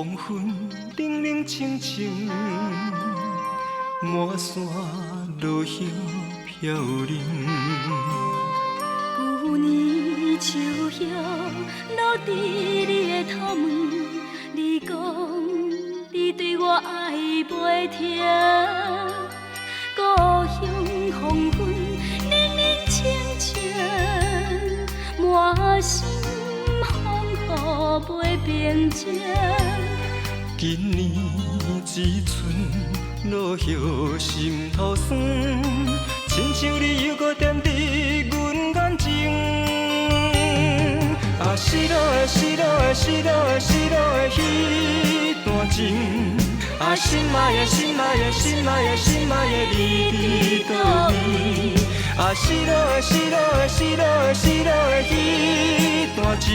黄昏冷冷清清，满山落叶飘零。旧年秋叶落伫你的头门，你讲你对我爱袂停。故乡黄昏冷冷清清，满心风雨袂平静。今年一春落叶心头酸，亲像你犹搁惦伫阮眼前。啊，失落的，失落的，失落的，失落的迄段情。啊，心爱的，心爱的，心爱的，心爱的，你伫倒位？啊，失落的，失落的，失落的，失落的迄段情，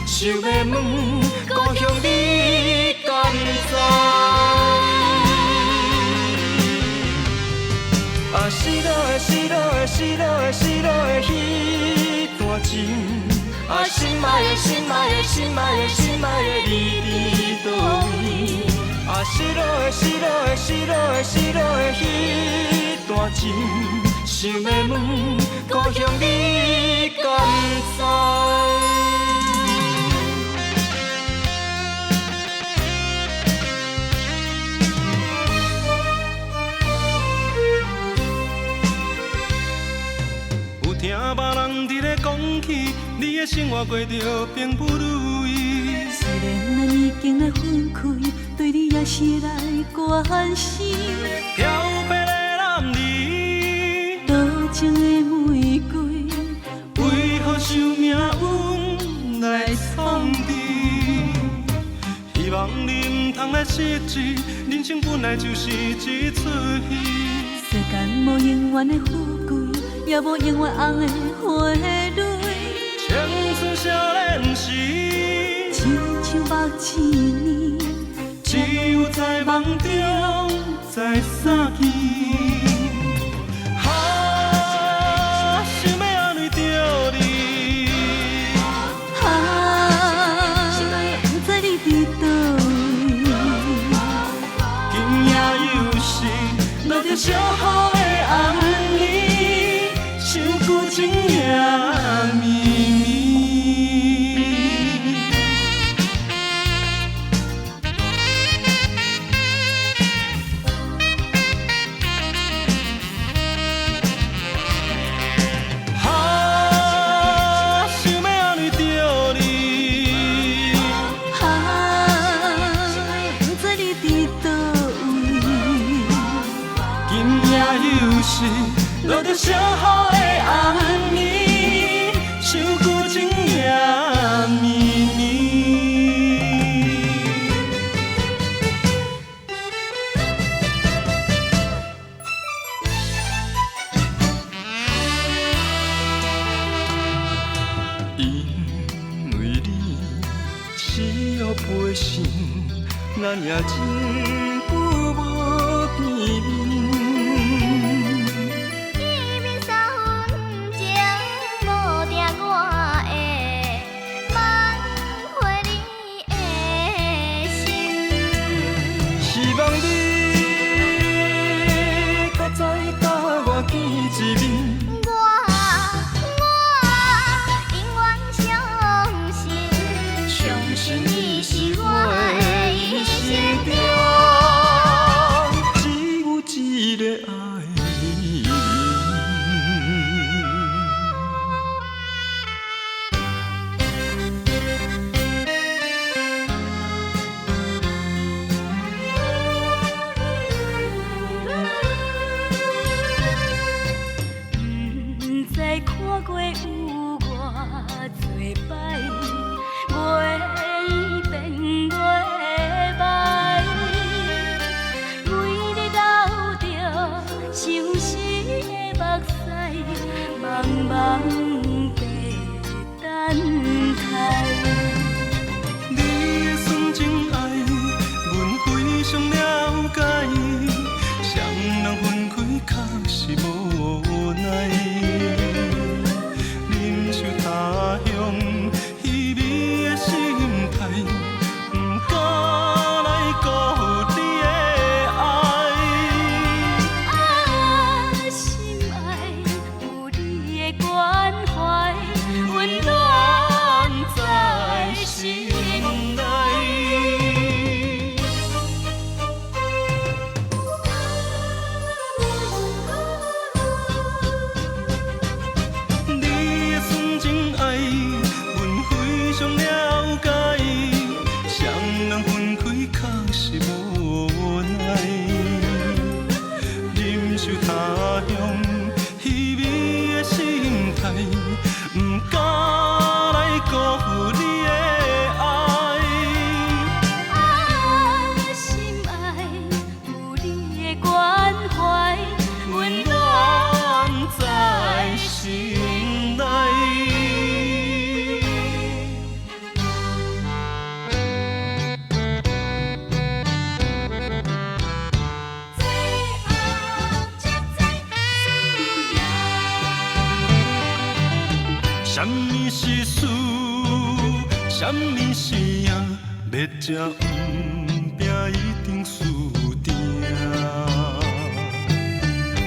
想要问故乡你敢知？啊，失落的，失落的，失落的，失落的迄段情。啊，心爱的，心爱的，心爱的，心爱的，你伫倒位？啊，失落的，失落的，失落的，失落的迄段情，想要问故乡你敢知？有听别人伫咧讲起，你的生活过着并不如意。虽然咱已经来分开，对你也是来关心。漂泊的男儿，多情的玫瑰，为何受命运来创治？希望你唔通来失志，人生本来就是一出戏。世间无永远的富贵，也无永远红的花蕊。青春少年时，亲像目一年，只有在梦中才相见。啊，想要安怎着你？啊，不知你伫倒位？今夜又是落着小雨的暗暝，想旧情也绵绵。落着小雨的暗暝，想旧情也绵绵。因为你是要陪身，咱也真久无见面。相信你是我的一生中。什么时啊要吃黄饼一定输定。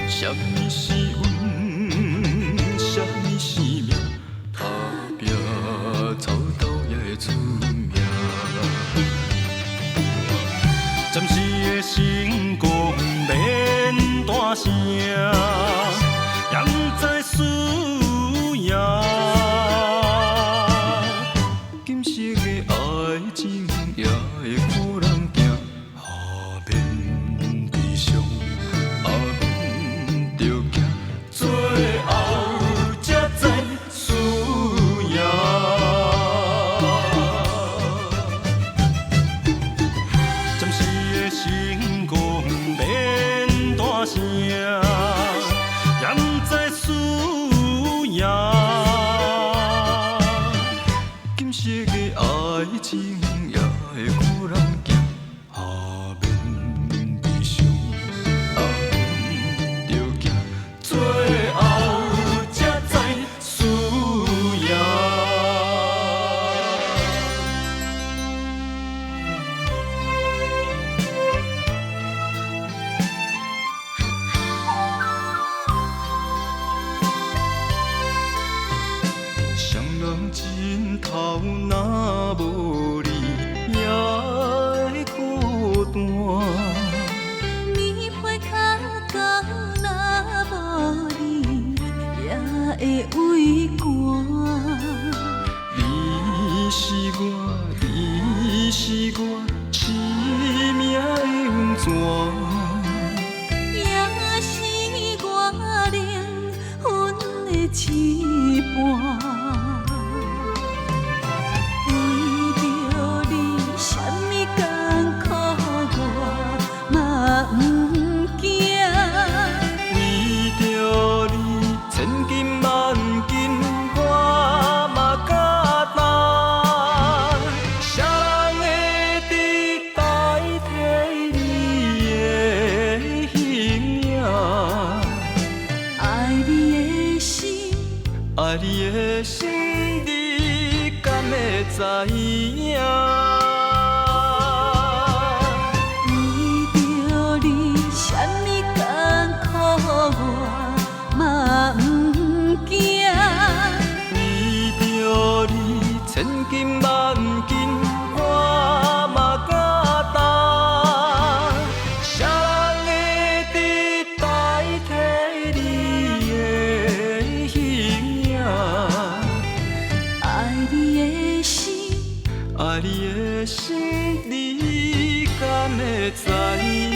什么是运，什么是命，打拼走到也会出名。暂时的成功免大声，也不知输赢。今昔的爱情也会予人惊，下面悲伤，后面着行，最后才知输赢。暂时的成功免大声，也不知输赢。今昔的爱情也会予人惊，下面悲伤，后面着行，最后才知输赢。双人枕头若无你，也会孤单。你配脚到若无你，也会畏寒。你是我，你是我生命的温泉。也是我灵魂的羁绊。为着你，什么艰苦我嘛不惊。为着你，千金万金我嘛敢担。啥人会伫代替你的形影？爱你的心，爱你的心，你敢会知影？为着你，什么艰苦我嘛不惊。为着你，千金万金我嘛敢担。啥人会伫代替你的形影？爱你的心，爱你的心，你敢会知影？